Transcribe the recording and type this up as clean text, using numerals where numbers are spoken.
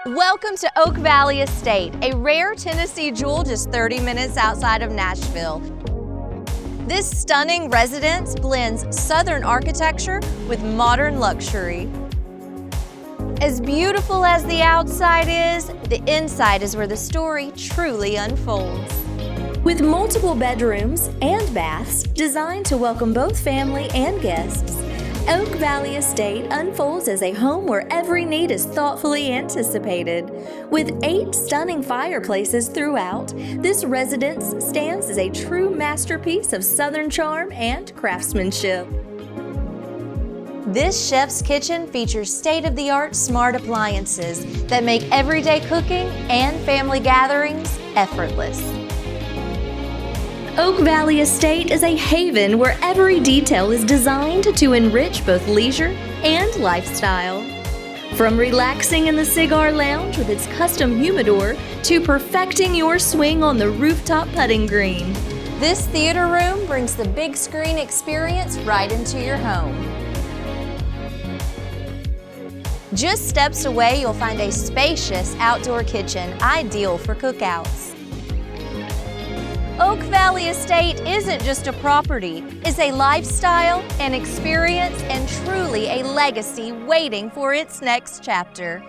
Welcome to Oak Valley Estate, a rare Tennessee jewel just 30 minutes outside of Nashville. This stunning residence blends Southern architecture with modern luxury. As beautiful as the outside is, the inside is where the story truly unfolds. With multiple bedrooms and baths designed to welcome both family and guests, Oak Valley Estate unfolds as a home where every need is thoughtfully anticipated. With 8 stunning fireplaces throughout, this residence stands as a true masterpiece of Southern charm and craftsmanship. This chef's kitchen features state-of-the-art smart appliances that make everyday cooking and family gatherings effortless. Oak Valley Estate is a haven where every detail is designed to enrich both leisure and lifestyle. From relaxing in the cigar lounge with its custom humidor to perfecting your swing on the rooftop putting green, this theater room brings the big screen experience right into your home. Just steps away, you'll find a spacious outdoor kitchen ideal for cookouts. Oak Valley Estate isn't just a property, it's a lifestyle, an experience, and truly a legacy waiting for its next chapter.